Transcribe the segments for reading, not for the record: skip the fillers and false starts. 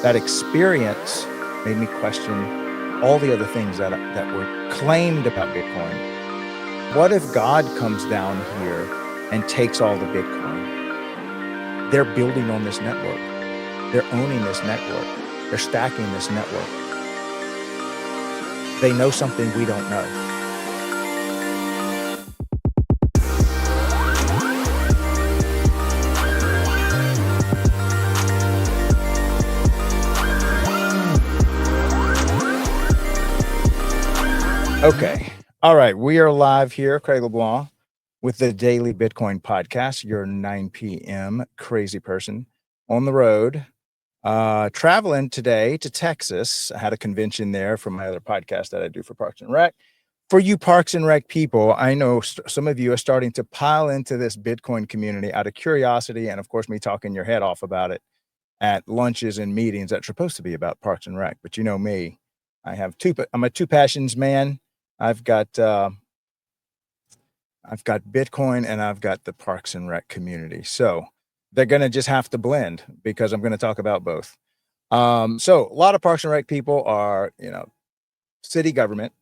That experience made me question all the other things that were claimed about Bitcoin. What if God comes down here and takes all the Bitcoin? They're building on this network. They're owning this network. They're stacking this network. They know something we don't know. Okay. All right. We are live here, Craig Leblanc, with the Daily Bitcoin Podcast, your 9 p.m. crazy person on the road. Traveling today to Texas. I had a convention there for my other podcast that I do for Parks and Rec. For you Parks and Rec people, I know some of you are starting to pile into this Bitcoin community out of curiosity and, of course, me talking your head off about it at lunches and meetings that's supposed to be about Parks and Rec. But you know me, I'm a two passions man. I've got Bitcoin and I've got the Parks and Rec community. So they're going to just have to blend because I'm going to talk about both. So a lot of Parks and Rec people are, city government.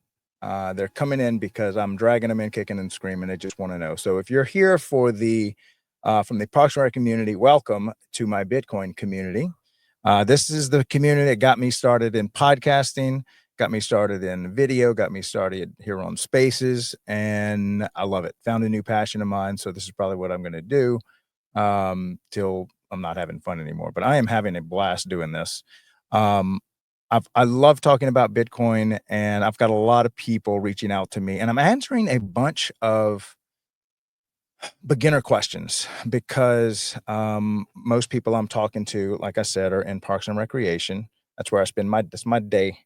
They're coming in because I'm dragging them in, kicking and screaming. They just want to know. So if you're here for from the Parks and Rec community, welcome to my Bitcoin community. This is the community that got me started in podcasting, got me started in video, got me started here on Spaces, and I love it. Found a new passion of mine. So this is probably what I'm going to do till I'm not having fun anymore. But I am having a blast doing this. I love talking about Bitcoin, and I've got a lot of people reaching out to me, and I'm answering a bunch of beginner questions because most people I'm talking to, like I said, are in Parks and Recreation. That's where I spend that's my day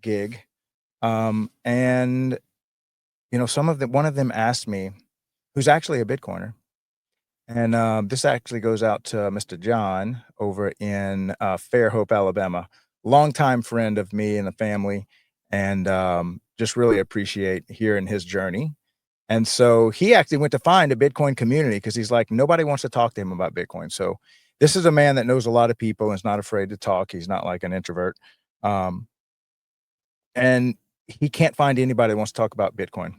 gig. And one of them asked me, who's actually a Bitcoiner, and this actually goes out to Mr. John over in Fairhope, Alabama, longtime friend of me and the family, and just really appreciate hearing his journey. And so he actually went to find a Bitcoin community because he's like, nobody wants to talk to him about Bitcoin. So this is a man that knows a lot of people and is not afraid to talk. He's not like an introvert. And he can't find anybody that wants to talk about Bitcoin.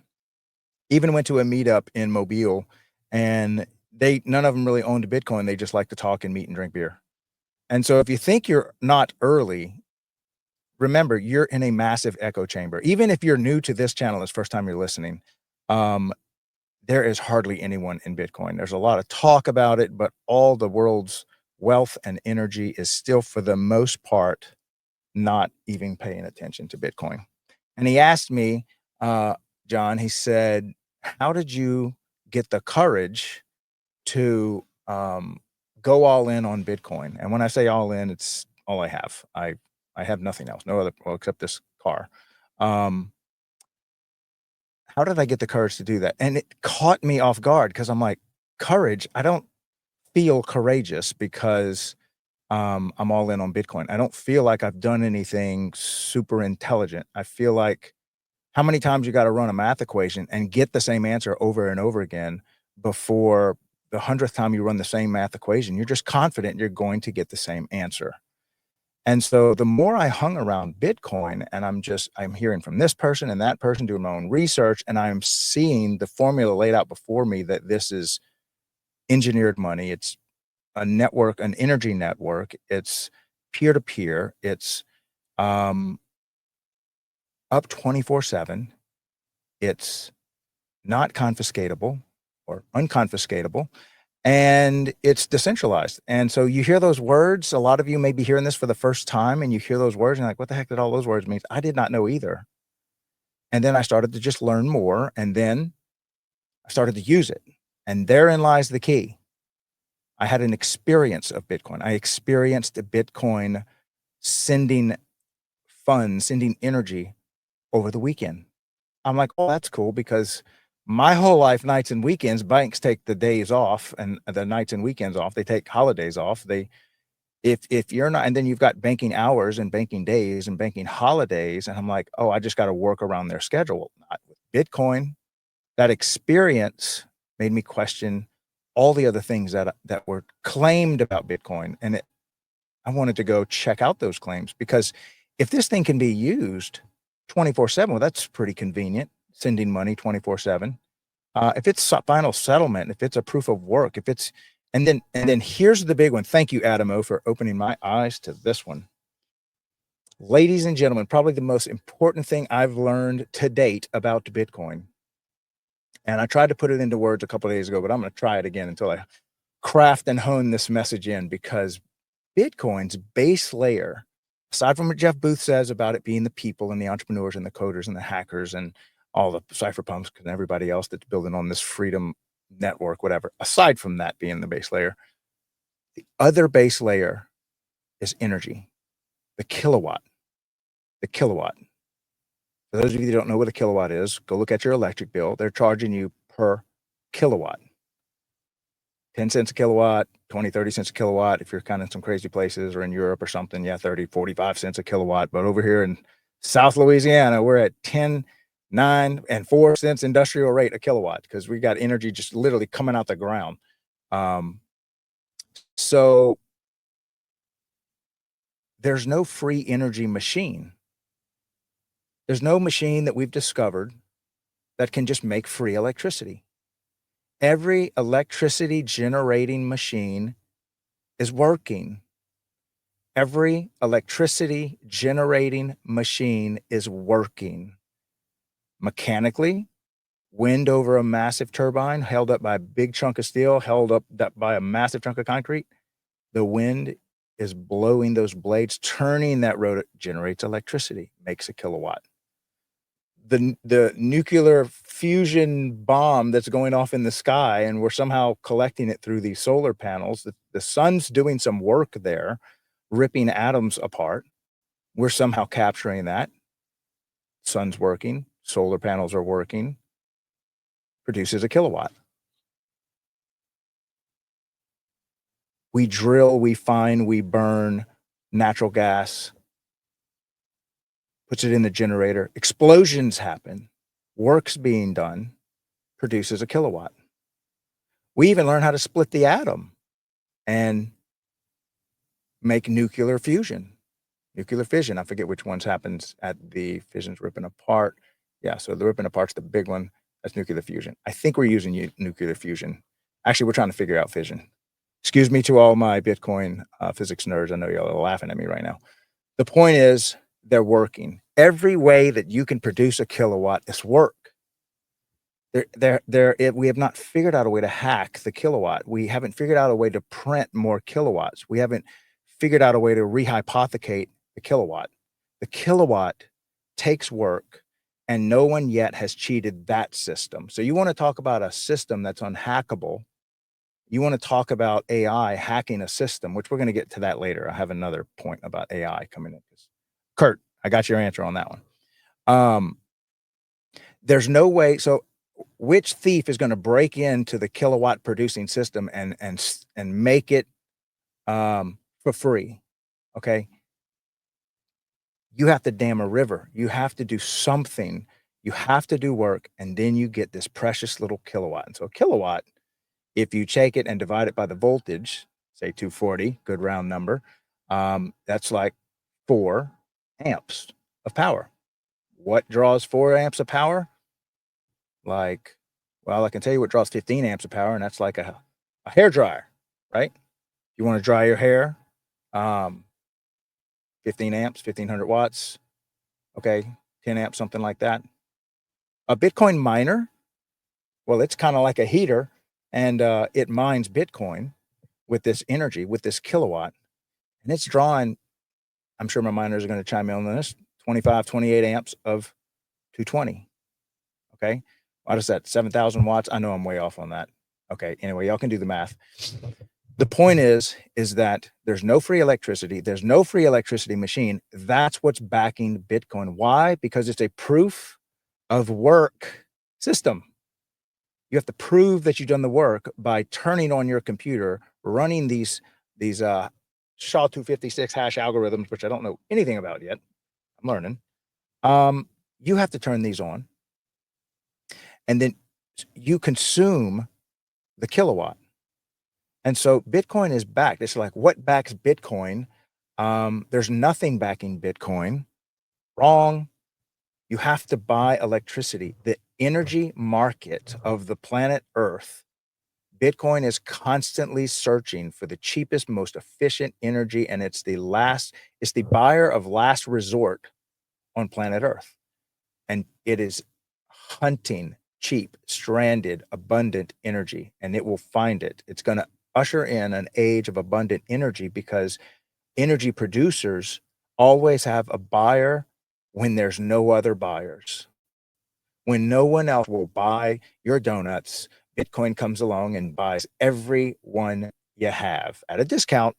Even went to a meetup in Mobile, and none of them really owned a Bitcoin. They just like to talk and meet and drink beer. And so if you think you're not early, remember, you're in a massive echo chamber. Even if you're new to this channel, it's the first time you're listening, there is hardly anyone in Bitcoin. There's a lot of talk about it, but all the world's wealth and energy is still, for the most part, not even paying attention to Bitcoin. And he asked me, John, he said, how did you get the courage to go all in on Bitcoin? And when I say all in, it's all I have. I have nothing else, no other, well, except this car. How did I get the courage to do that? And it caught me off guard because I'm like, courage? I don't feel courageous because I'm all in on Bitcoin. I don't feel like I've done anything super intelligent. I feel like, how many times you got to run a math equation and get the same answer over and over again before the 100th time you run the same math equation, you're just confident you're going to get the same answer. And so the more I hung around Bitcoin, and I'm hearing from this person and that person, doing my own research, and I'm seeing the formula laid out before me that this is engineered money. It's a network, an energy network. It's peer-to-peer. It's up 24/7. It's not confiscatable or unconfiscatable, and it's decentralized. And so you hear those words, a lot of you may be hearing this for the first time, and you hear those words and you're like, what the heck did all those words mean? I did not know either. And then I started to just learn more, and then I started to use it. And therein lies the key. I had an experience of Bitcoin. I experienced Bitcoin sending funds, sending energy over the weekend. I'm like, oh, that's cool, because my whole life, nights and weekends, banks take the days off and the nights and weekends off. They take holidays off. If you're not, and then you've got banking hours and banking days and banking holidays. And I'm like, oh, I just got to work around their schedule. Not with Bitcoin. That experience made me question all the other things that were claimed about Bitcoin. And I wanted to go check out those claims, because if this thing can be used 24/7, well, that's pretty convenient, sending money 24/7. If it's final settlement, if it's a proof of work, if it's, and then here's the big one. Thank you, Adamo, for opening my eyes to this one. Ladies and gentlemen, probably the most important thing I've learned to date about Bitcoin. And I tried to put it into words a couple of days ago, but I'm going to try it again until I craft and hone this message in, because Bitcoin's base layer, aside from what Jeff Booth says about it being the people and the entrepreneurs and the coders and the hackers and all the cypherpunks and everybody else that's building on this freedom network, whatever, aside from that being the base layer, the other base layer is energy, the kilowatt. The kilowatt. For those of you that don't know what a kilowatt is, go look at your electric bill. They're charging you per kilowatt. 10 cents a kilowatt, 20, 30 cents a kilowatt. If you're kind of in some crazy places or in Europe or something, yeah, 30, 45 cents a kilowatt. But over here in South Louisiana, we're at 10, 9, and 4 cents industrial rate a kilowatt, because we got energy just literally coming out the ground. So there's no free energy machine. There's no machine that we've discovered that can just make free electricity. Every electricity generating machine is working. Every electricity generating machine is working. Mechanically, wind over a massive turbine held up by a big chunk of steel, held up by a massive chunk of concrete. The wind is blowing those blades, turning that rotor, generates electricity, makes a kilowatt. The nuclear fusion bomb that's going off in the sky, and we're somehow collecting it through these solar panels. The sun's doing some work there, ripping atoms apart. We're somehow capturing that. Sun's working, solar panels are working, produces a kilowatt. We drill, we find, we burn natural gas, puts it in the generator, explosions happen, work's being done, produces a kilowatt. We even learn how to split the atom and make nuclear fusion, nuclear fission. I forget which ones happens at the fission's ripping apart. Yeah, so the ripping apart's the big one. That's nuclear fusion. I think we're using nuclear fusion. Actually, we're trying to figure out fission. Excuse me to all my Bitcoin physics nerds. I know y'all are laughing at me right now. The point is, they're working. Every way that you can produce a kilowatt is work. We have not figured out a way to hack the kilowatt. We haven't figured out a way to print more kilowatts. We haven't figured out a way to rehypothecate the kilowatt. The kilowatt takes work, and no one yet has cheated that system. So you want to talk about a system that's unhackable. You want to talk about AI hacking a system, which we're going to get to that later. I have another point about AI coming in. Kurt, I got your answer on that one. There's no way. So which thief is going to break into the kilowatt producing system and make it for free? Okay. You have to dam a river. You have to do something. You have to do work, and then you get this precious little kilowatt. And so a kilowatt, if you take it and divide it by the voltage, say 240, good round number, that's like 4 amps of power. What draws 4 amps of power? Like, well, I can tell you what draws 15 amps of power, and that's like a hair dryer, right? You want to dry your hair, 15 amps, 1500 watts, okay, 10 amps, something like that. A Bitcoin miner, well, it's kind of like a heater, and it mines Bitcoin with this energy, with this kilowatt, and it's drawing, I'm sure my miners are going to chime in on this, 25, 28 amps of 220, okay? What is that, 7,000 watts? I know I'm way off on that. Okay, anyway, y'all can do the math. The point is that there's no free electricity. There's no free electricity machine. That's what's backing Bitcoin. Why? Because it's a proof of work system. You have to prove that you've done the work by turning on your computer, running these SHA-256 hash algorithms, which I don't know anything about yet. I'm learning. You have to turn these on, and then you consume the kilowatt. And so Bitcoin is backed. It's like, what backs Bitcoin? There's nothing backing Bitcoin. Wrong. You have to buy electricity. The energy market of the planet Earth, Bitcoin is constantly searching for the cheapest, most efficient energy, and it's the buyer of last resort on planet Earth. And it is hunting cheap, stranded, abundant energy, and it will find it. It's going to usher in an age of abundant energy because energy producers always have a buyer when there's no other buyers. When no one else will buy your donuts, Bitcoin comes along and buys every one you have at a discount.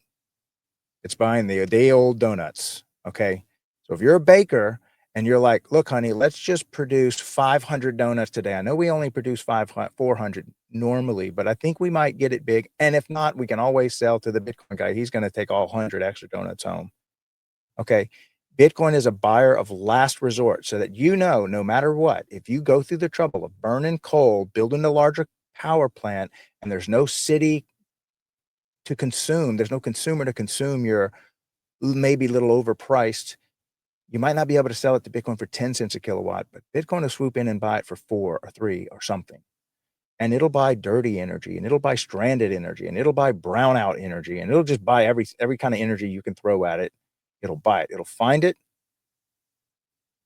It's buying the day old donuts. Okay. So if you're a baker and you're like, look, honey, let's just produce 500 donuts today. I know we only produce 400 normally, but I think we might get it big. And if not, we can always sell to the Bitcoin guy. He's going to take all 100 extra donuts home. Okay. Bitcoin is a buyer of last resort so that no matter what, if you go through the trouble of burning coal, building a larger power plant, and there's no city to consume, there's no consumer to consume your maybe a little overpriced, you might not be able to sell it to Bitcoin for 10 cents a kilowatt, but Bitcoin will swoop in and buy it for 4 or 3 or something. And it'll buy dirty energy, and it'll buy stranded energy, and it'll buy brownout energy, and it'll just buy every kind of energy you can throw at it. It'll buy it. It'll find it,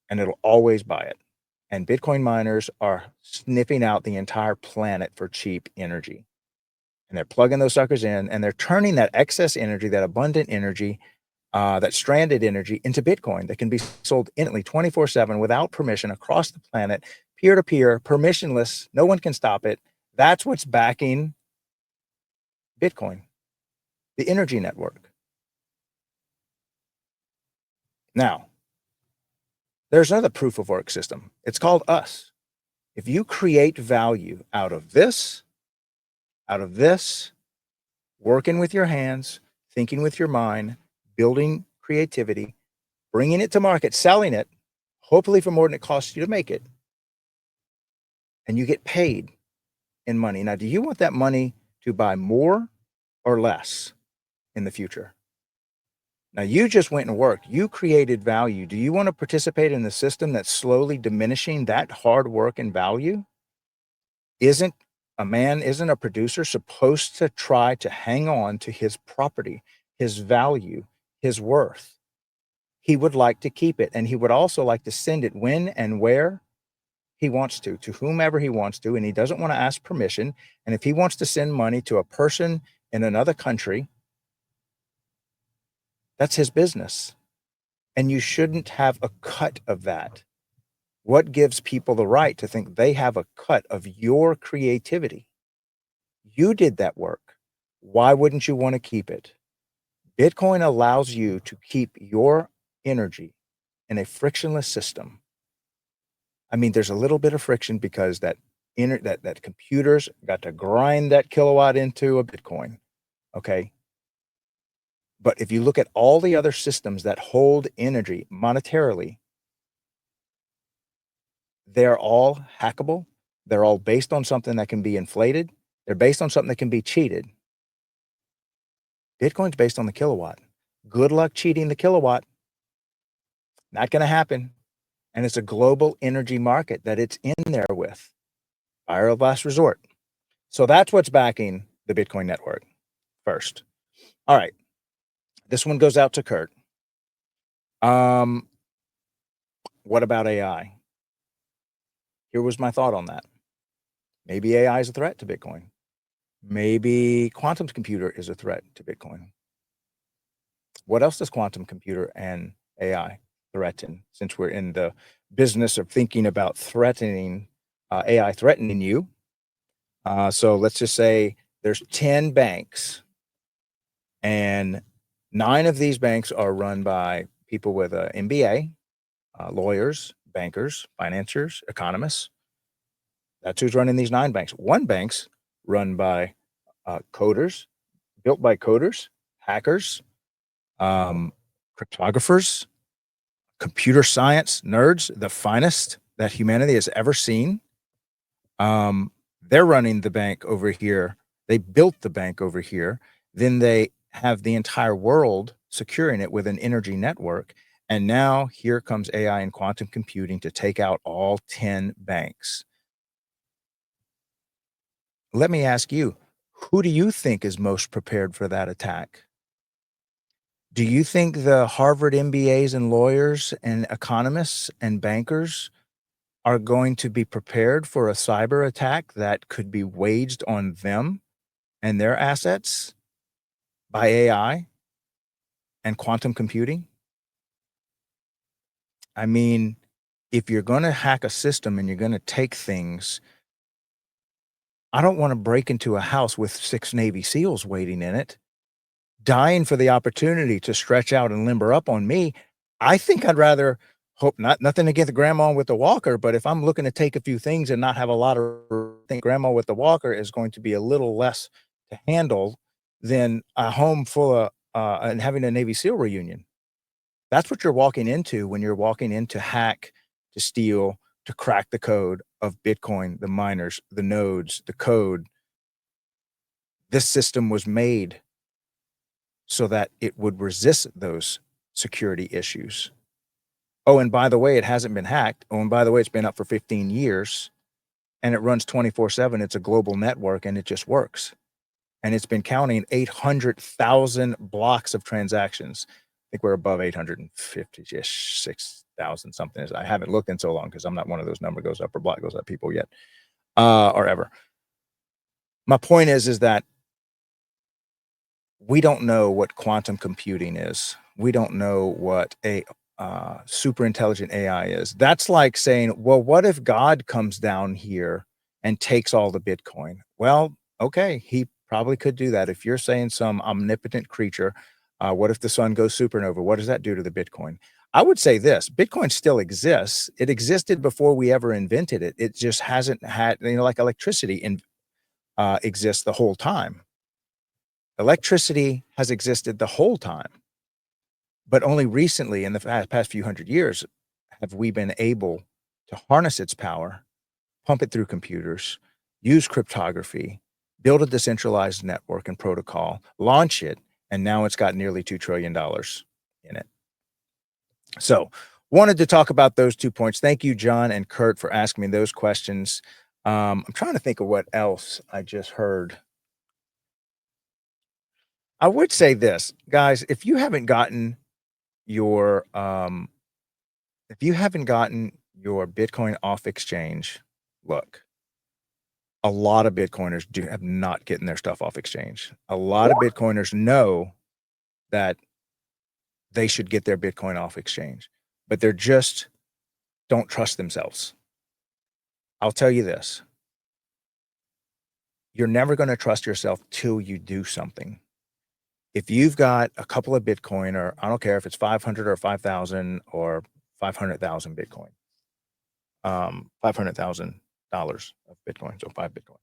and it'll always buy it. And Bitcoin miners are sniffing out the entire planet for cheap energy. And they're plugging those suckers in, and they're turning that excess energy, that abundant energy, that stranded energy into Bitcoin that can be sold instantly 24/7 without permission across the planet, peer-to-peer, permissionless. No one can stop it. That's what's backing Bitcoin, the energy network. Now, there's another proof of work system. It's called us. If you create value out of this, working with your hands, thinking with your mind, building creativity, bringing it to market, selling it, hopefully for more than it costs you to make it, and you get paid in money. Now, do you want that money to buy more or less in the future? Now, you just went and worked. You created value. Do you want to participate in the system that's slowly diminishing that hard work and value? Isn't a producer supposed to try to hang on to his property, his value, his worth? He would like to keep it, and he would also like to send it when and where he wants to whomever he wants to, and he doesn't want to ask permission. And if he wants to send money to a person in another country, that's his business. And you shouldn't have a cut of that. What gives people the right to think they have a cut of your creativity? You did that work. Why wouldn't you want to keep it? Bitcoin allows you to keep your energy in a frictionless system. I mean, there's a little bit of friction because that computers got to grind that kilowatt into a Bitcoin. Okay. But if you look at all the other systems that hold energy monetarily, they're all hackable. They're all based on something that can be inflated. They're based on something that can be cheated. Bitcoin's based on the kilowatt. Good luck cheating the kilowatt. Not going to happen. And it's a global energy market that it's in there with. Buyer of last resort. So that's what's backing the Bitcoin network first. All right. This one goes out to Kurt. What about AI? Here was my thought on that. Maybe AI is a threat to Bitcoin. Maybe quantum computer is a threat to Bitcoin. What else does quantum computer and AI threaten? Since we're in the business of thinking about threatening AI threatening you. So let's just say there's 10 banks, and 9 of these banks are run by people with an MBA, lawyers, bankers, financiers, economists. That's who's running these 9 banks. One bank's run by coders, built by coders, hackers, cryptographers, computer science nerds, the finest that humanity has ever seen. They're running the bank over here. They built the bank over here. Then they have the entire world securing it with an energy network. And now here comes AI and quantum computing to take out all 10 banks. Let me ask you, who do you think is most prepared for that attack? Do you think the Harvard MBAs and lawyers and economists and bankers are going to be prepared for a cyber attack that could be waged on them and their assets by AI and quantum computing? I mean, if you're going to hack a system and you're going to take things, I don't want to break into a house with 6 Navy SEALs waiting in it, dying for the opportunity to stretch out and limber up on me. I think I'd rather hope nothing against the grandma with the walker, but if I'm looking to take a few things and not have a lot of, I think grandma with the walker is going to be a little less to handle than a home full of and having a Navy SEAL reunion. That's what you're walking into when you're walking in to hack, to steal, to crack the code of Bitcoin, the miners, the nodes, the code. This system was made so that it would resist those security issues. Oh, and by the way, it hasn't been hacked. Oh, and by the way, it's been up for 15 years and it runs 24/7. It's a global network and it just works. And it's been counting 800,000 blocks of transactions. I think we're above 850-ish, 6,000 something. I haven't looked in so long because I'm not one of those number goes up or block goes up people yet, or ever. My point is that we don't know what quantum computing is. We don't know what a super intelligent AI is. That's like saying, well, what if God comes down here and takes all the Bitcoin? Well, okay, he probably could do that. If you're saying some omnipotent creature, what if the sun goes supernova? What does that do to the Bitcoin? I would say this: Bitcoin still exists. It existed before we ever invented it. It just hasn't had, like electricity exists the whole time. Electricity has existed the whole time, but only recently, in the past few hundred years, have we been able to harness its power, pump it through computers, use cryptography, build a decentralized network and protocol, launch it, and now it's got nearly $2 trillion in it. So, wanted to talk about those 2 points. Thank you, John and Kurt, for asking me those questions. I'm trying to think of what else I just heard. I would say this, guys, if you haven't gotten your Bitcoin off exchange, look, a lot of Bitcoiners have not getting their stuff off exchange. A lot of Bitcoiners know that they should get their Bitcoin off exchange, but they're just don't trust themselves. I'll tell you this. You're never going to trust yourself till you do something. If you've got a couple of Bitcoin, or I don't care if it's 500 or 5,000 or 500,000 Bitcoin, $500,000 of Bitcoin, so 5 Bitcoin.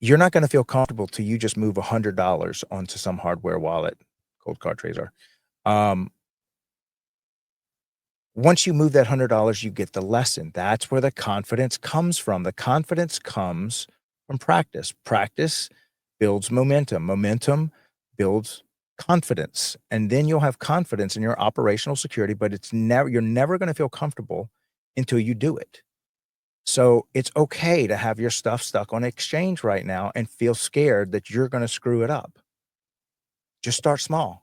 You're not going to feel comfortable till you just move $100 onto some hardware wallet, cold card trader. Once you move that $100, you get the lesson. That's where the confidence comes from. The confidence comes from practice. Practice builds momentum. Momentum builds confidence. And then you'll have confidence in your operational security, but you're never going to feel comfortable until you do it. So it's okay to have your stuff stuck on exchange right now and feel scared that you're going to screw it up. Just start small.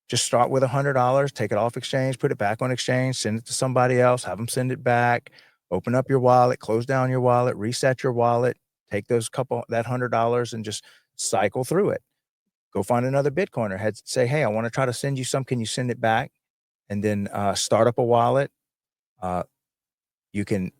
Just start with $100, take it off exchange, put it back on exchange, send it to somebody else, have them send it back, open up your wallet, close down your wallet, reset your wallet, take that $100 and just cycle through it. Go find another Bitcoiner, say, hey, I want to try to send you some. Can you send it back? And then start up a wallet. You can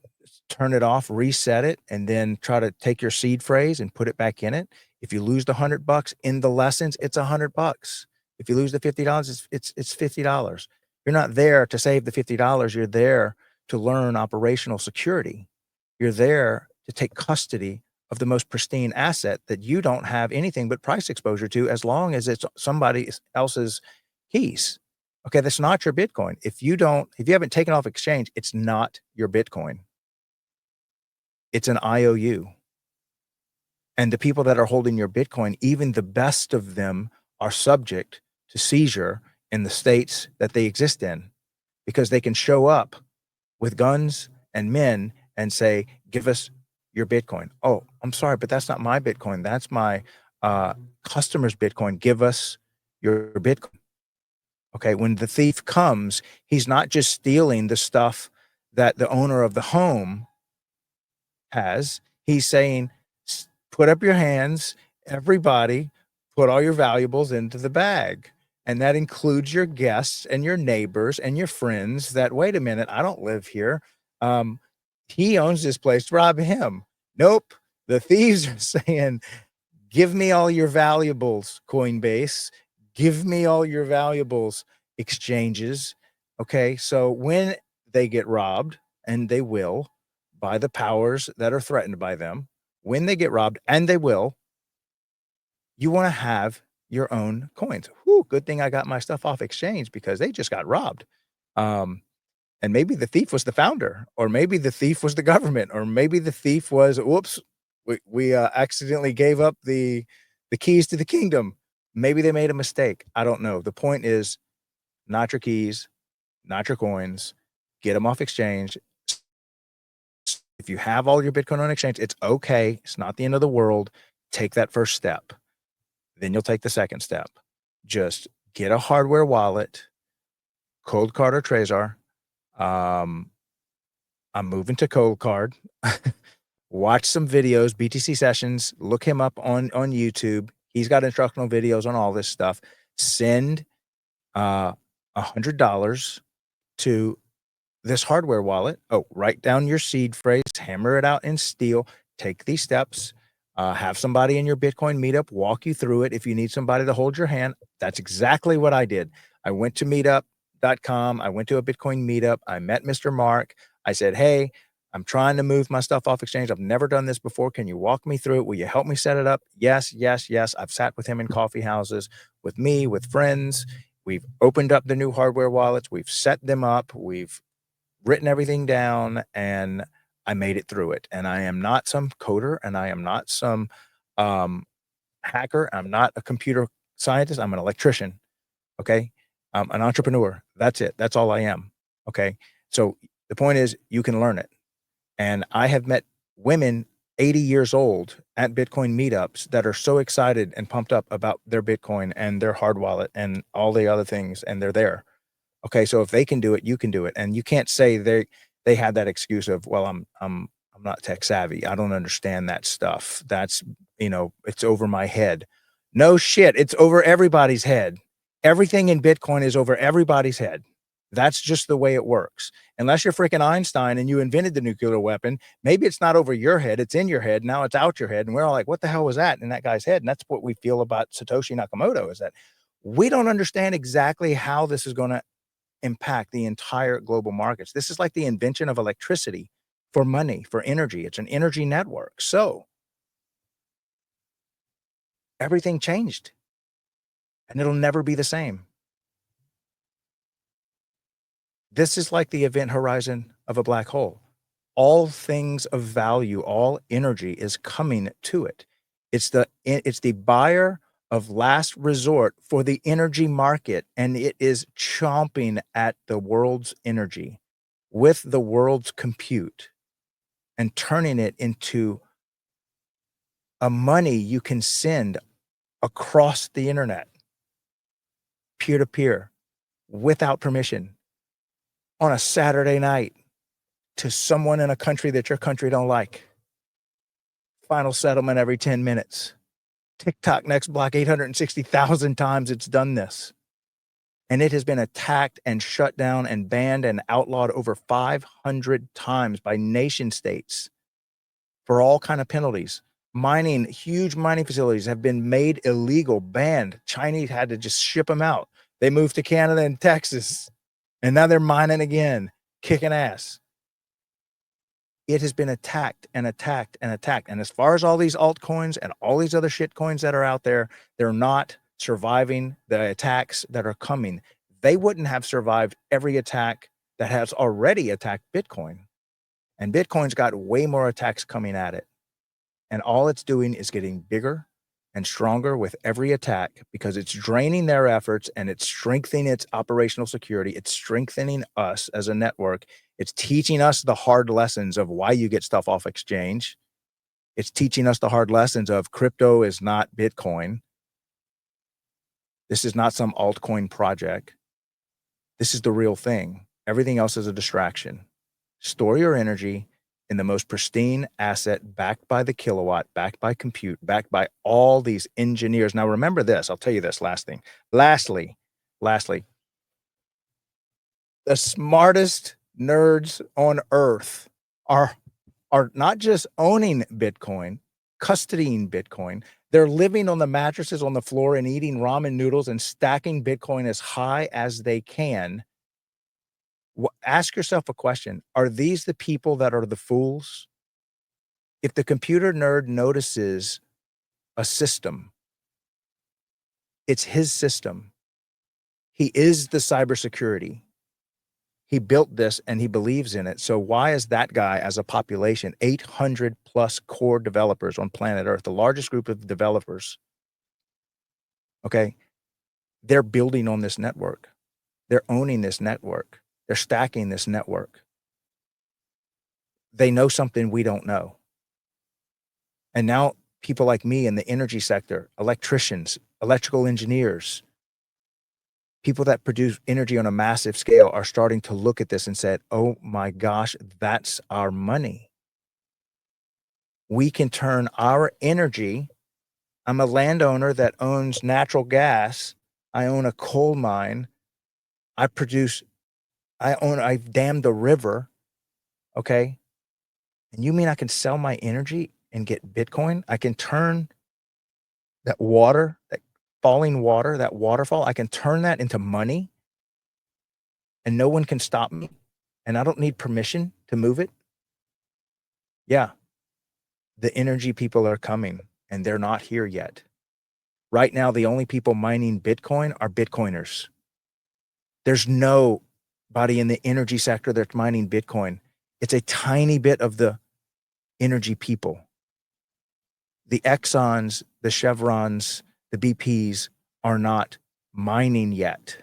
turn it off, reset it, and then try to take your seed phrase and put it back in it. If you lose the $100 in the lessons, it's $100. If you lose the $50, it's $50. You're not there to save the $50. You're there to learn operational security. You're there to take custody of the most pristine asset that you don't have anything but price exposure to, as long as it's somebody else's keys. Okay, that's not your Bitcoin. If you haven't taken off exchange, it's not your Bitcoin. It's an IOU. And the people that are holding your Bitcoin, even the best of them, are subject to seizure in the states that they exist in, because they can show up with guns and men and say, "Give us your Bitcoin." "Oh, I'm sorry, but that's not my Bitcoin. That's my customer's Bitcoin. Give us your Bitcoin." Okay, when the thief comes, he's not just stealing the stuff that the owner of the home has. He's saying, "Put up your hands, everybody, put all your valuables into the bag." And that includes your guests and your neighbors and your friends that, "Wait a minute, I don't live here. Um, he owns this place, rob him." Nope. The thieves are saying, "Give me all your valuables, Coinbase. Give me all your valuables, exchanges." Okay, so when they get robbed, and they will, by the powers that are threatened by them, when they get robbed, and they will, you wanna have your own coins. Whew, good thing I got my stuff off exchange because they just got robbed. Um, and maybe the thief was the founder, or maybe the thief was the government, or maybe the thief was, "Whoops, we accidentally gave up the keys to the kingdom." Maybe they made a mistake. I don't know. The point is, not your keys, not your coins. Get them off exchange. If you have all your Bitcoin on exchange, it's okay. It's not the end of the world. Take that first step. Then you'll take the second step. Just get a hardware wallet, Cold Card or Trezor. Um, I'm moving to Cold Card. Watch some videos, BTC sessions, look him up on YouTube. He's got instructional videos on all this stuff. Send $100 to this hardware wallet. Oh, write down your seed phrase, hammer it out in steel, take these steps, have somebody in your Bitcoin meetup walk you through it. If you need somebody to hold your hand, that's exactly what I did. I went to meetup.com. I went to a Bitcoin meetup. I met Mr. Mark. I said, "Hey, I'm trying to move my stuff off exchange. I've never done this before. Can you walk me through it? Will you help me set it up?" Yes, yes, yes. I've sat with him in coffee houses, with me, with friends. We've opened up the new hardware wallets. We've set them up. We've written everything down, and I made it through it. And I am not some coder, and I am not some um, hacker. I'm not a computer scientist. I'm an electrician. Okay. I'm an entrepreneur. That's it. That's all I am. Okay. So the point is, you can learn it. And I have met women 80 years old at Bitcoin meetups that are so excited and pumped up about their Bitcoin and their hard wallet and all the other things, and they're there. Okay, so if they can do it, you can do it. And you can't say they had that excuse of, "Well, I'm not tech savvy. I don't understand that stuff. That's, it's over my head." No shit, it's over everybody's head. Everything in Bitcoin is over everybody's head. That's just the way it works. Unless you're freaking Einstein and you invented the nuclear weapon, maybe it's not over your head, it's in your head. Now it's out your head. And we're all like, "What the hell was that in that guy's head?" And that's what we feel about Satoshi Nakamoto, is that we don't understand exactly how this is going to impact the entire global markets. This is like the invention of electricity for money, for energy. It's an energy network. So everything changed, and it'll never be the same. This is like the event horizon of a black hole. All things of value, all energy is coming to it. It's the buyer of last resort for the energy market, and it is chomping at the world's energy with the world's compute and turning it into a money you can send across the internet, peer to peer, without permission, on a Saturday night, to someone in a country that your country don't like. Final settlement every 10 minutes. TikTok next block 860,000 times it's done this. And it has been attacked and shut down and banned and outlawed over 500 times by nation states for all kind of penalties. Huge mining facilities have been made illegal, banned. Chinese had to just ship them out. They moved to Canada and Texas, and now they're mining again, kicking ass. It has been attacked and attacked and attacked. And as far as all these altcoins and all these other shit coins that are out there, they're not surviving the attacks that are coming. They wouldn't have survived every attack that has already attacked Bitcoin. And Bitcoin's got way more attacks coming at it. And all it's doing is getting bigger and stronger with every attack because it's draining their efforts and it's strengthening its operational security. It's strengthening us as a network. It's teaching us the hard lessons of why you get stuff off exchange. It's teaching us the hard lessons of crypto is not Bitcoin. This is not some altcoin project. This is the real thing. Everything else is a distraction. Store your energy in the most pristine asset, backed by the kilowatt, backed by compute, backed by all these engineers. Now, remember this. I'll tell you this last thing. Lastly, the smartest nerds on earth are not just owning Bitcoin, custodying Bitcoin. They're living on the mattresses on the floor and eating ramen noodles and stacking Bitcoin as high as they can. Ask yourself a question. Are these the people that are the fools? If the computer nerd notices a system, it's his system. He is the cybersecurity. He built this and he believes in it. So why is that guy, as a population, 800 plus core developers on planet Earth, the largest group of developers, okay, they're building on this network. They're owning this network. They're stacking this network. They know something we don't know. And now people like me in the energy sector, electricians, electrical engineers, people that produce energy on a massive scale are starting to look at this and said, oh my gosh, that's our money. We can turn our energy. I'm a landowner that owns natural gas. I own a coal mine. I've dammed the river. Okay. And you mean I can sell my energy and get Bitcoin? I can turn that water, that falling water, that waterfall, I can turn that into money and no one can stop me. And I don't need permission to move it. Yeah. The energy people are coming and they're not here yet. Right now, the only people mining Bitcoin are Bitcoiners. There's nobody in the energy sector that's mining Bitcoin. It's a tiny bit of the energy people. The Exxons, the Chevrons, the BPs are not mining yet.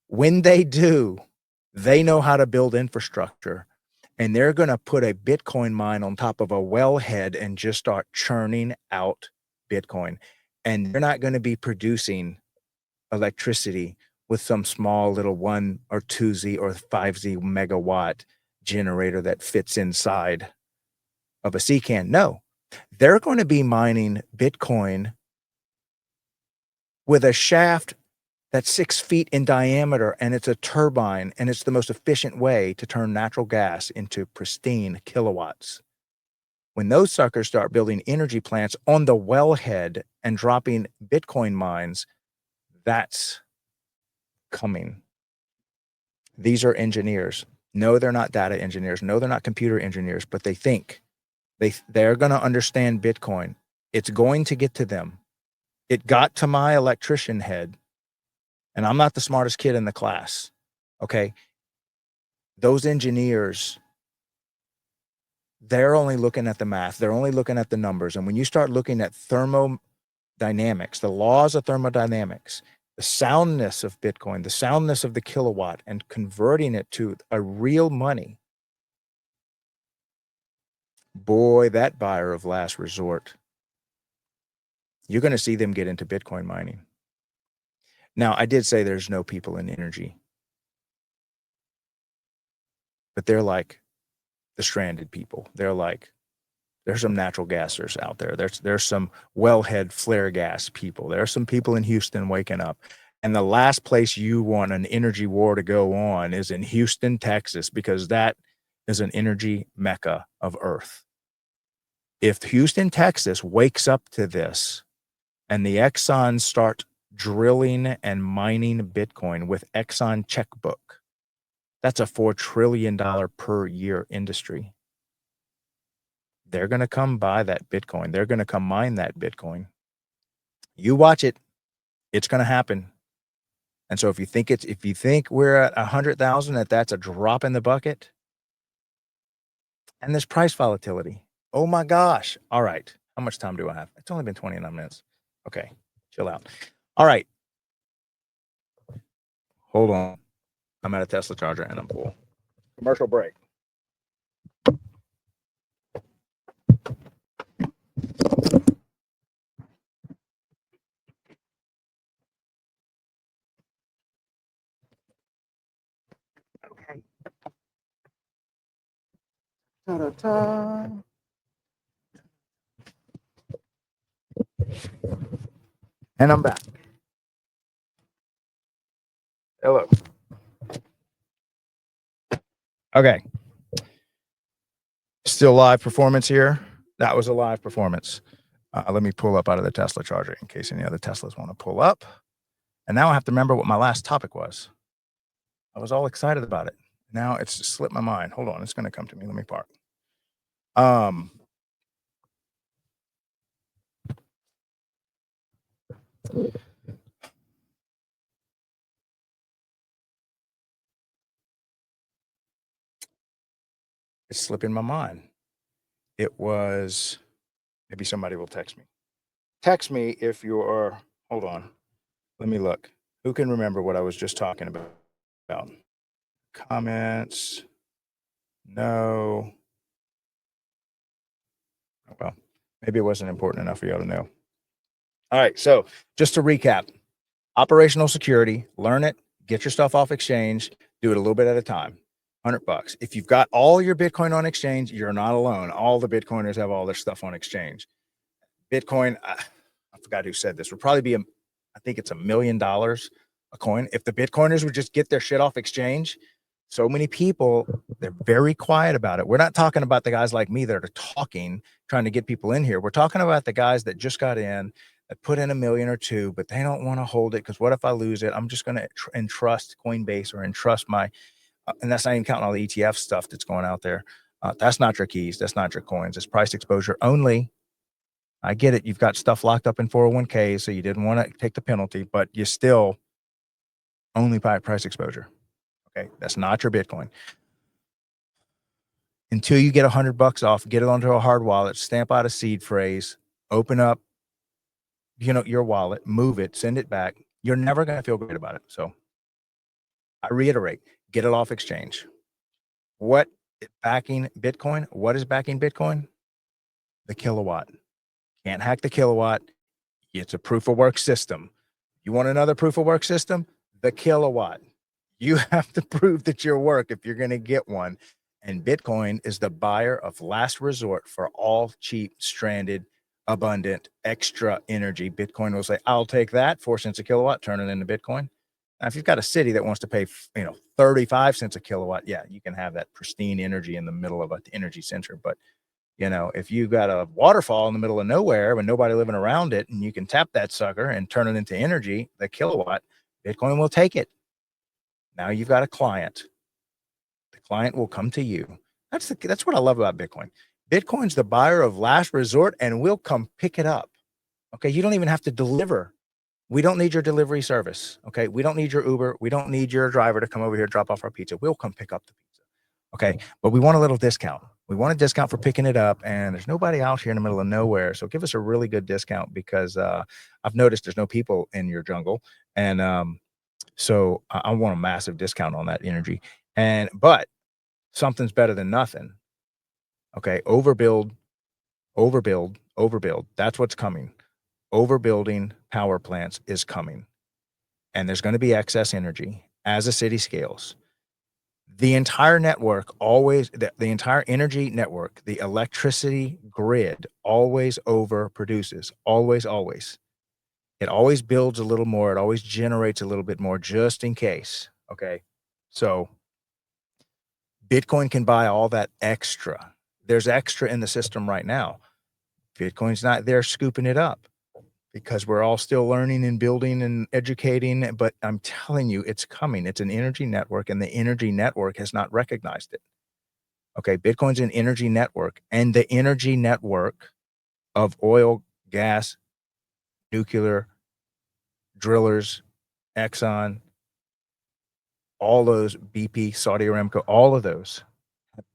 When they do, they know how to build infrastructure, and they're going to put a Bitcoin mine on top of a wellhead and just start churning out Bitcoin. And they're not going to be producing electricity with some small little 1 or 2Z or 5Z megawatt generator that fits inside of a sea can. No, they're going to be mining Bitcoin with a shaft that's 6 feet in diameter, and it's a turbine, and it's the most efficient way to turn natural gas into pristine kilowatts. When those suckers start building energy plants on the wellhead and dropping Bitcoin mines, that's coming. These are engineers. No, they're not data engineers. No, they're not computer engineers, but they think they're going to understand Bitcoin. It's going to get to them. It got to my electrician head, and I'm not the smartest kid in the class. Okay. Those engineers, they're only looking at the math. They're only looking at the numbers. And when you start looking at thermodynamics, the laws of thermodynamics, the soundness of Bitcoin, the soundness of the kilowatt, and converting it to a real money, boy, that buyer of last resort, you're going to see them get into Bitcoin mining. Now, I did say there's no people in energy, but they're like the stranded people. They're like, there's some natural gassers out there. There's some wellhead flare gas people. There are some people in Houston waking up. And the last place you want an energy war to go on is in Houston, Texas, because that is an energy mecca of Earth. If Houston, Texas wakes up to this and the Exxons start drilling and mining Bitcoin with Exxon checkbook, that's a $4 trillion per year industry. They're going to come buy that Bitcoin. They're going to come mine that Bitcoin. You watch it. It's going to happen. And so if you think we're at 100,000, that's a drop in the bucket, and there's price volatility. Oh my gosh. All right. How much time do I have? It's only been 29 minutes. Okay, chill out. All right. Hold on. I'm at a Tesla charger and I'm full. Commercial break. Okay. Ta-da-ta. And I'm back. Hello. Okay. Still live performance here. That was a live performance. Let me pull up out of the Tesla charger in case any other Teslas want to pull up. And now I have to remember what my last topic was. I was all excited about it. Now it's just slipped my mind. Hold on. It's going to come to me. Let me park. It's slipping my mind. It was, maybe somebody will text me. Text me if you're, hold on. Let me look. Who can remember what I was just talking about? Comments. No. Well, maybe it wasn't important enough for y'all to know. All right. So just to recap, operational security, learn it, get your stuff off exchange, do it a little bit at a time. $100. If you've got all your Bitcoin on exchange, you're not alone. All the Bitcoiners have all their stuff on exchange. Bitcoin, I forgot who said this, would probably be, I think it's $1 million a coin. If the Bitcoiners would just get their shit off exchange, so many people, they're very quiet about it. We're not talking about the guys like me that are talking, trying to get people in here. We're talking about the guys that just got in, that put in $1 million or $2 million, but they don't want to hold it because what if I lose it? I'm just going to entrust Coinbase or entrust my, and that's not even counting all the ETF stuff that's going out there. That's not your keys. That's not your coins. It's price exposure only. I get it. You've got stuff locked up in 401k, so you didn't want to take the penalty, but you still only buy price exposure. Okay. That's not your Bitcoin. Until you get $100 off, get it onto a hard wallet, stamp out a seed phrase, open up, your wallet, move it, send it back. You're never going to feel great about it. So I reiterate, get it off exchange. What backing Bitcoin? What is backing Bitcoin? The kilowatt. Can't hack the kilowatt. It's a proof of work system. You want another proof of work system? The kilowatt. You have to prove that your work if you're going to get one. And Bitcoin is the buyer of last resort for all cheap, stranded, abundant, extra energy. Bitcoin will say, I'll take that, 4 cents a kilowatt, turn it into Bitcoin. Now, if you've got a city that wants to pay, 35 cents a kilowatt, yeah, you can have that pristine energy in the middle of an energy center. But, if you've got a waterfall in the middle of nowhere with nobody living around it, and you can tap that sucker and turn it into energy, the kilowatt, Bitcoin will take it. Now you've got a client. The client will come to you. That's what I love about Bitcoin. Bitcoin's the buyer of last resort and we'll come pick it up. Okay. You don't even have to deliver. We don't need your delivery service. Okay. We don't need your Uber. We don't need your driver to come over here, drop off our pizza. We'll come pick up the pizza. Okay. But we want a little discount. We want a discount for picking it up. And there's nobody out here in the middle of nowhere. So give us a really good discount because I've noticed there's no people in your jungle. And so I want a massive discount on that energy. But something's better than nothing. Okay. Overbuild. That's what's coming. Overbuilding power plants is coming. And there's going to be excess energy as a city scales. The entire network the entire energy network, the electricity grid always overproduces. Always. It always builds a little more. It always generates a little bit more just in case. Okay. So Bitcoin can buy all that extra. There's extra in the system right now. Bitcoin's not there scooping it up because we're all still learning and building and educating. But I'm telling you, it's coming. It's an energy network, and the energy network has not recognized it. Okay. Bitcoin's an energy network, and the energy network of oil, gas, nuclear, drillers, Exxon, all those, BP, Saudi Aramco, all of those,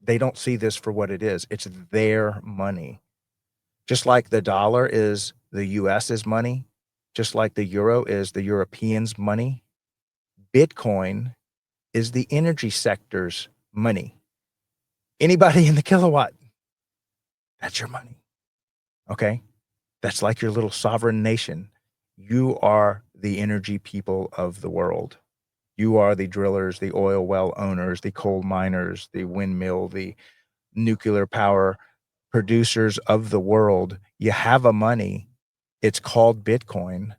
they don't see this for what it is. It's their money. Just like the dollar is the US's money, just like the euro is the Europeans' money, Bitcoin is the energy sector's money. Anybody in the kilowatt, that's your money. Okay? That's like your little sovereign nation. You are the energy people of the world. You are the drillers, the oil well owners, the coal miners, the windmill, the nuclear power producers of the world. You have a money. It's called Bitcoin,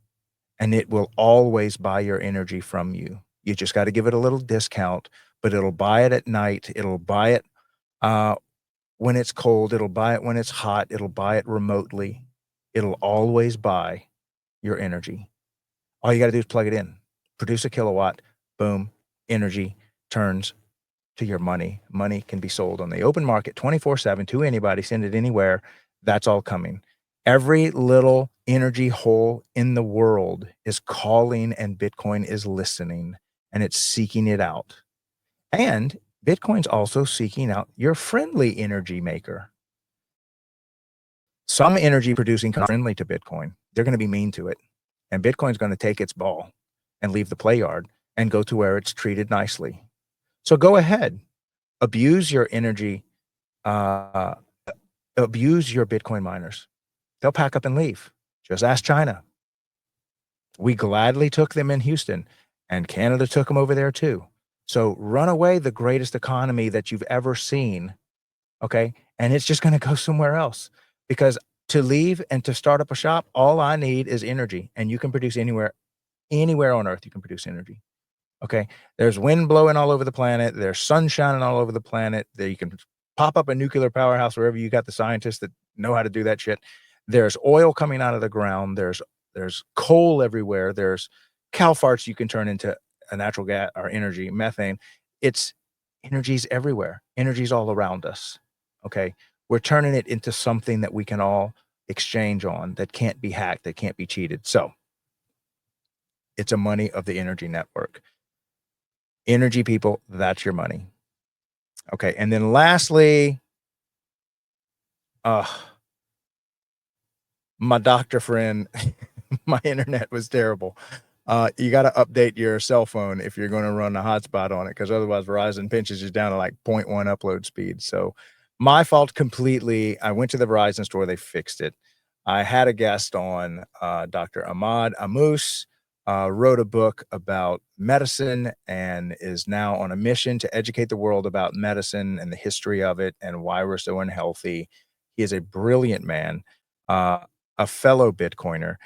and it will always buy your energy from you. You just got to give it a little discount, but it'll buy it at night. It'll buy it uh, when it's cold. It'll buy it when it's hot. It'll buy it remotely. It'll always buy your energy. All you got to do is plug it in, produce a kilowatt, boom, energy turns to your money. Money can be sold on the open market 24/7 to anybody, send it anywhere. That's all coming. Every little energy hole in the world is calling, and Bitcoin is listening, and it's seeking it out. And Bitcoin's also seeking out your friendly energy maker. Some energy producing companies are friendly to Bitcoin. They're going to be mean to it. And Bitcoin's going to take its ball and leave the play yard and go to where it's treated nicely. So go ahead, abuse your energy, uh, abuse your Bitcoin miners. They'll pack up and leave. Just ask China. We gladly took them in Houston, and Canada took them over there too. So run away the greatest economy that you've ever seen, okay? And it's just going to go somewhere else, because to leave and to start up a shop, all I need is energy, and you can produce anywhere on earth. You can produce energy. Okay. There's wind blowing all over the planet. There's sun shining all over the planet. There you can pop up a nuclear powerhouse wherever you got the scientists that know how to do that shit. There's oil coming out of the ground. There's coal everywhere. There's cow farts you can turn into a natural gas or energy, methane. It's energy's everywhere. Energy's all around us. Okay. We're turning it into something that we can all exchange on, that can't be hacked, that can't be cheated. So it's a money of the energy network. Energy people, that's your money. Okay. And then lastly, my doctor friend, my internet was terrible. You got to update your cell phone if you're going to run a hotspot on it, because otherwise Verizon pinches you down to like 0.1 upload speed. So my fault completely. I went to the Verizon store. They fixed it. I had a guest on, Dr. Ahmad Amus, wrote a book about medicine and is now on a mission to educate the world about medicine and the history of it and why we're so unhealthy. He is a brilliant man, a fellow Bitcoiner.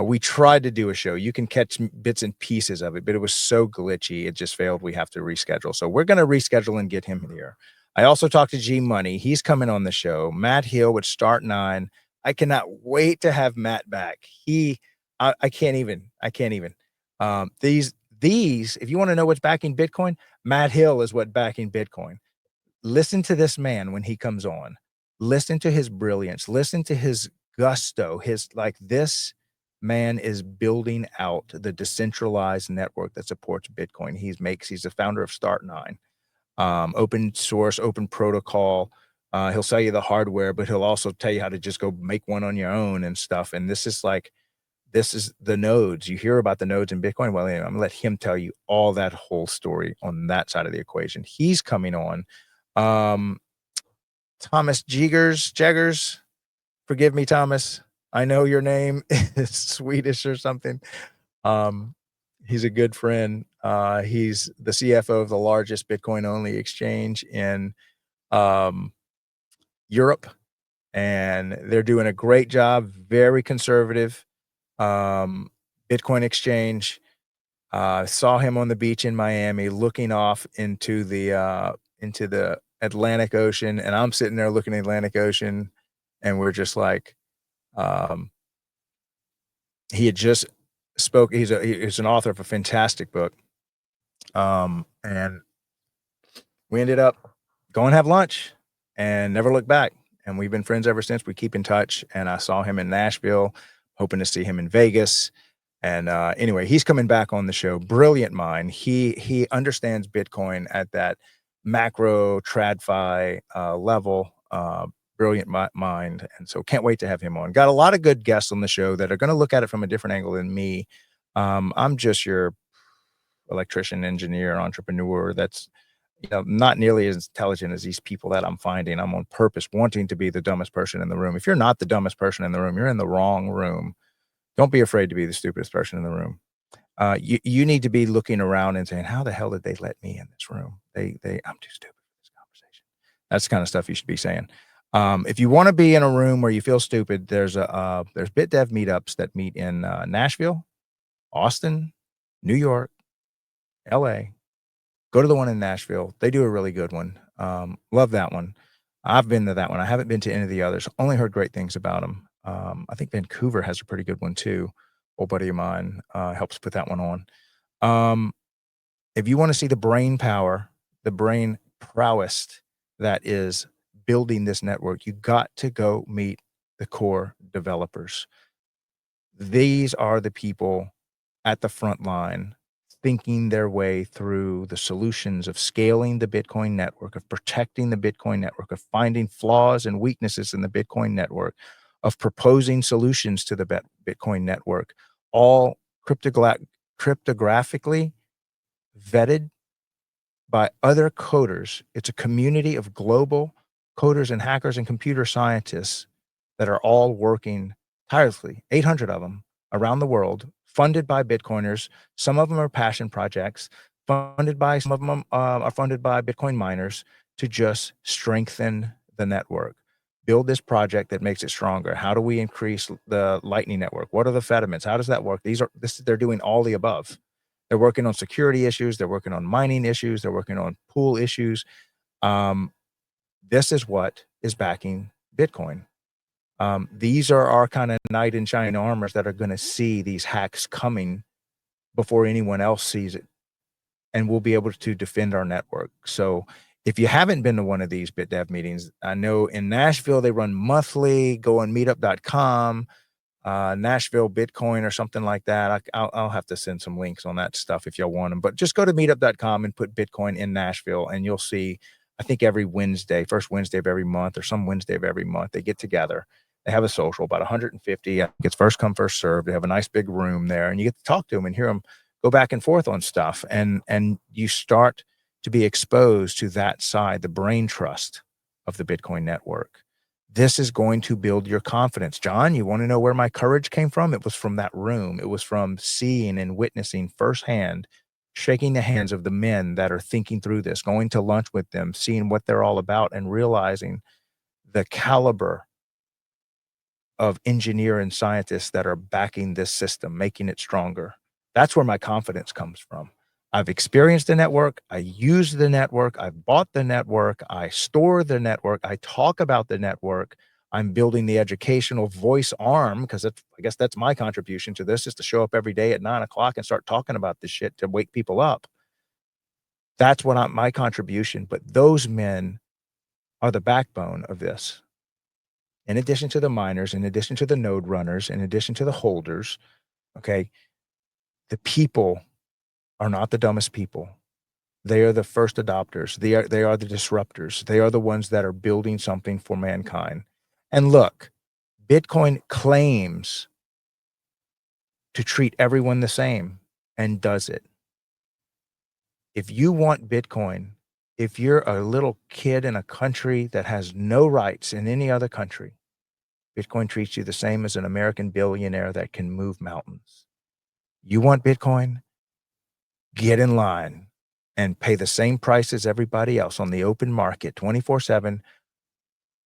We tried to do a show. You can catch bits and pieces of it, but it was so glitchy. It just failed. We have to reschedule. So we're going to reschedule and get him here. I also talked to G Money. He's coming on the show. Matt Hill with Start 9. I cannot wait to have Matt back. I can't even. These, if you want to know what's backing Bitcoin, Matt Hill is what backing Bitcoin. Listen to this man when he comes on. Listen to his brilliance. Listen to his gusto. This man is building out the decentralized network that supports Bitcoin. He's the founder of Start 9, open source, open protocol. He'll sell you the hardware, but he'll also tell you how to just go make one on your own and stuff. And this is the nodes. You hear about the nodes in Bitcoin. Well, anyway, I'm gonna let him tell you all that whole story on that side of the equation. He's coming on. Thomas Jaggers, forgive me, Thomas. I know your name is Swedish or something. He's a good friend. He's the CFO of the largest Bitcoin only exchange in Europe, and they're doing a great job. Very conservative Bitcoin exchange. Saw him on the beach in Miami, looking off into the Atlantic Ocean, and I'm sitting there looking at the Atlantic Ocean, and we're just like, he had just spoke. He's an author of a fantastic book, and we ended up going to have lunch and never looked back. And we've been friends ever since. We keep in touch. And I saw him in Nashville, hoping to see him in Vegas. And anyway, he's coming back on the show. Brilliant mind. He understands Bitcoin at that macro TradFi level. brilliant mind, and so can't wait to have him on. Got a lot of good guests on the show that are gonna look at it from a different angle than me. I'm just your electrician, engineer, entrepreneur that's, not nearly as intelligent as these people that I'm finding. I'm on purpose wanting to be the dumbest person in the room. If you're not the dumbest person in the room, you're in the wrong room. Don't be afraid to be the stupidest person in the room. You need to be looking around and saying, "How the hell did they let me in this room? I'm too stupid for this conversation." That's the kind of stuff you should be saying. If you wanna be in a room where you feel stupid, there's BitDev meetups that meet in, Nashville, Austin, New York, LA. Go to the one in Nashville. They do a really good one. Love that one. I've been to that one. I haven't been to any of the others. Only heard great things about them. I think Vancouver has a pretty good one too. Old buddy of mine, helps put that one on. Um, if you wanna see the brain power, the brain prowess that is building this network, you got to go meet the core developers. These are the people at the front line thinking their way through the solutions of scaling the Bitcoin network, of protecting the Bitcoin network, of finding flaws and weaknesses in the Bitcoin network, of proposing solutions to the Bitcoin network, all cryptographically vetted by other coders. It's a community of global coders and hackers and computer scientists that are all working tirelessly, 800 of them around the world, funded by Bitcoiners. Some of them are passion projects, some of them are funded by Bitcoin miners to just strengthen the network, build this project that makes it stronger. How do we increase the Lightning Network? What are the Fediments? How does that work? They're doing all the above. They're working on security issues. They're working on mining issues. They're working on pool issues. Um, this is what is backing Bitcoin. These are our kind of knight in shining armors that are going to see these hacks coming before anyone else sees it, and we'll be able to defend our network. So if you haven't been to one of these BitDev meetings, I know in Nashville they run monthly. Go on meetup.com, Nashville Bitcoin or something like that. I'll have to send some links on that stuff if y'all want them. But just go to meetup.com and put Bitcoin in Nashville, and you'll see. I think every Wednesday, first Wednesday of every month, or some Wednesday of every month, they get together. They have a social, about 150. I think it's first come, first served. They have a nice big room there, and you get to talk to them and hear them go back and forth on stuff, and you start to be exposed to that side, the brain trust of the Bitcoin network. This is going to build your confidence. John, you want to know where my courage came from? It was from that room. It was from seeing and witnessing firsthand, shaking the hands of the men that are thinking through this, going to lunch with them, seeing what they're all about, and realizing the caliber of engineer and scientists that are backing this system, making it stronger. That's where my confidence comes from. I've experienced the network. I use the network. I've bought the network. I store the network. I talk about the network. I'm building the educational voice arm because I guess that's my contribution to this, is to show up every day at 9 o'clock and start talking about this shit to wake people up. That's my contribution. But those men are the backbone of this. In addition to the miners, in addition to the node runners, in addition to the holders, okay, the people are not the dumbest people. They are the first adopters. They are the disruptors. They are the ones that are building something for mankind. And look, Bitcoin claims to treat everyone the same and does it. If you want Bitcoin, if you're a little kid in a country that has no rights in any other country, Bitcoin treats you the same as an American billionaire that can move mountains. You want Bitcoin? Get in line and pay the same price as everybody else on the open market 24/7.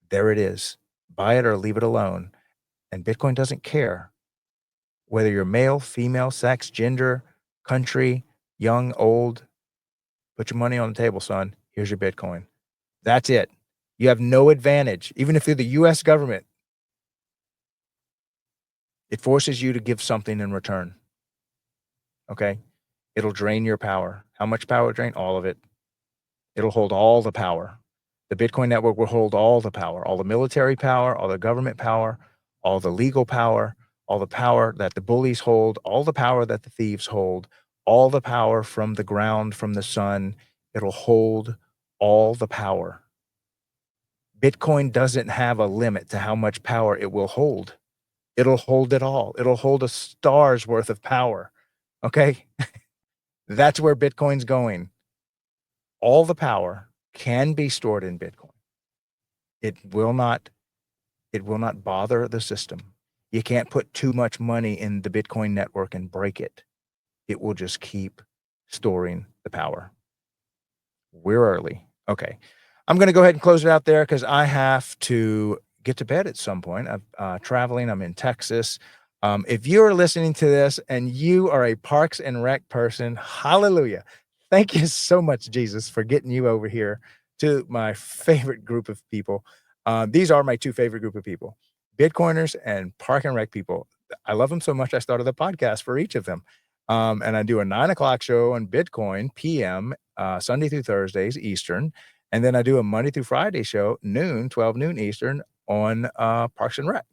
There it is. Buy it or leave it alone. And Bitcoin doesn't care whether you're male, female, sex, gender, country, young, old. Put your money on the table, son. Here's your Bitcoin. That's it. You have no advantage. Even if you're the US government, it forces you to give something in return. Okay? It'll drain your power. How much power drain? All of it. It'll hold all the power. The Bitcoin network will hold all the power, all the military power, all the government power, all the legal power, all the power that the bullies hold, all the power that the thieves hold, all the power from the ground, from the sun. It'll hold all the power. Bitcoin doesn't have a limit to how much power it will hold. It'll hold it all. It'll hold a star's worth of power. Okay? That's where Bitcoin's going. All the power can be stored in Bitcoin. It will not bother the system. You can't put too much money in the Bitcoin network and break it. It will just keep storing the power. We're early. Okay. I'm going to go ahead and close it out there because I have to get to bed at some point. I'm traveling. I'm in Texas. If you're listening to this and you are a Parks and Rec person, hallelujah. Thank you so much, Jesus, for getting you over here to my favorite group of people. These are my two favorite group of people, Bitcoiners and Park and Rec people. I love them so much, I started a podcast for each of them. And I do a 9:00 show on Bitcoin PM, Sunday through Thursdays Eastern. And then I do a Monday through Friday show, 12 noon Eastern on Parks and Rec.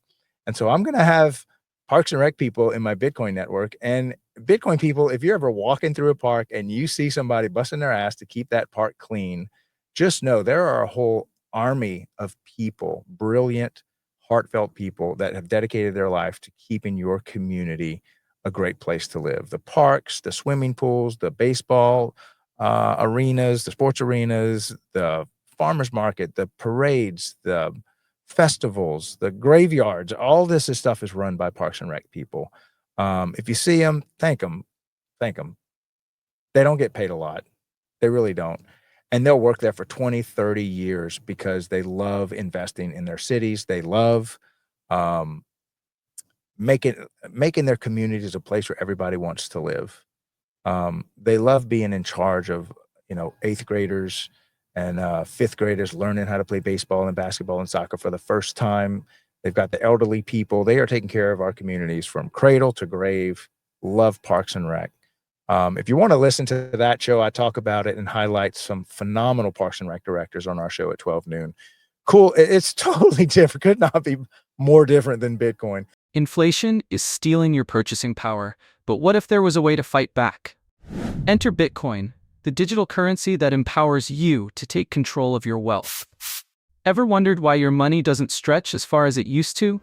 And so I'm going to have Parks and Rec people in my Bitcoin network. And Bitcoin people, if you're ever walking through a park and you see somebody busting their ass to keep that park clean, just know there are a whole army of people, brilliant, heartfelt people that have dedicated their life to keeping your community a great place to live. The parks, the swimming pools, the baseball arenas, the sports arenas, the farmers market, the parades, the festivals, the graveyards, all this stuff is run by Parks and Rec people. If you see them, thank them. Thank them. They don't get paid a lot. They really don't. And they'll work there for 20, 30 years because they love investing in their cities. They love making their communities a place where everybody wants to live. They love being in charge of, 8th graders and 5th graders learning how to play baseball and basketball and soccer for the first time. They've got the elderly people. They are taking care of our communities from cradle to grave. Love Parks and Rec. If you want to listen to that show, I talk about it and highlight some phenomenal Parks and Rec directors on our show at 12 noon. Cool. It's totally different. Could not be more different than Bitcoin. Inflation is stealing your purchasing power, but what if there was a way to fight back? Enter Bitcoin, the digital currency that empowers you to take control of your wealth. Ever wondered why your money doesn't stretch as far as it used to?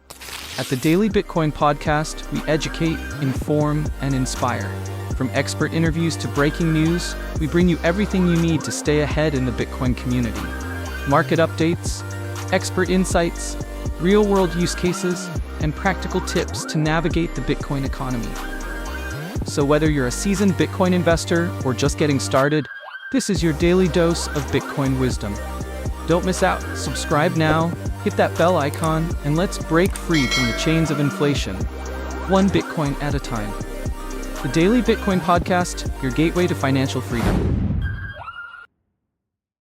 At the Daily Bitcoin Podcast, we educate, inform, and inspire. From expert interviews to breaking news, we bring you everything you need to stay ahead in the Bitcoin community. Market updates, expert insights, real-world use cases, and practical tips to navigate the Bitcoin economy. So whether you're a seasoned Bitcoin investor or just getting started, this is your daily dose of Bitcoin wisdom. Don't miss out. Subscribe now, hit that bell icon, and let's break free from the chains of inflation, one Bitcoin at a time. The Daily Bitcoin Podcast, your gateway to financial freedom.